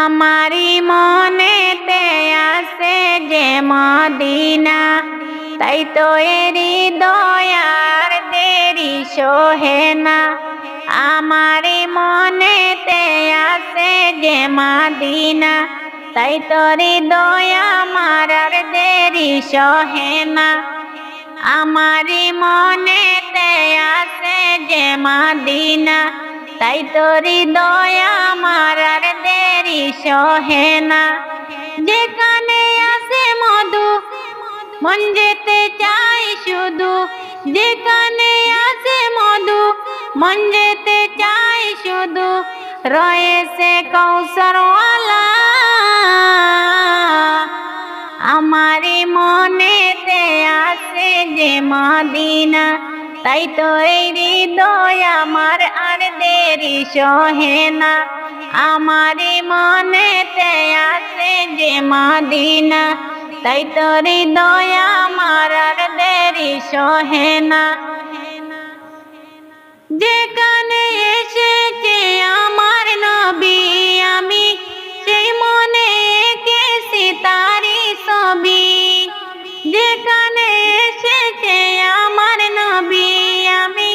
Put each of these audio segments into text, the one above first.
আমারি মনেতে আসে যে মদিনা, তাই তো এরি দয়ার দেরি সহে না। আমারি মনেতে আসে যে মদিনা, তাই তোরি দয়া মারার দেরি সহে না। আমারি মনেতে আসে যে মদিনা, তাই তোরি দয়া মারার দেরি সহে না। যেখানে আসে মধু মন যেতে চাই শুধু, যেখানে আসে মধু মন যেতে চাই শুধু, রয়েছে কৌসরওয়ালা। আমারি মনেতে আসে যে মদিনা, তাই তো এই হৃদয় আমার আর দেরি সহে না। আমারি মনেতে আসে যে মদিনা, তাই তো হৃদয় আমার আর দেরি সহে না। যেখানে এসেছে আমার নবী, আমি সেই মনে এঁকেছি তারি ছবি। যেখানে এসেছে আমার নবী, আমি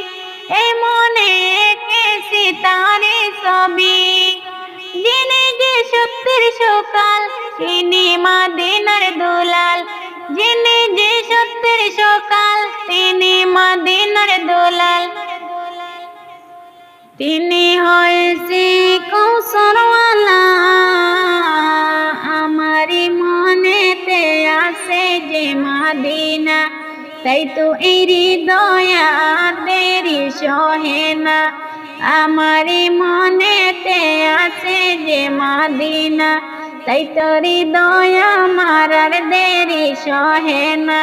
এই মনে এঁকেছি তারি ছবি। যিনি যে সত্যের সকাল, তিনি মদিনার দুলাল। যিনি যে সত্যের সকাল, তিনি মদিনার দুলাল। তিনি হয়েছে কৌসরওয়ালা। আমারি মনেতে আসে যে মদিনা, তাই তো এই হৃদয় আর দেরি সহে না। আমারি মনেতে আসে যে মদিনা, তাই তো হৃদয় আমার আর দেরি সহে না।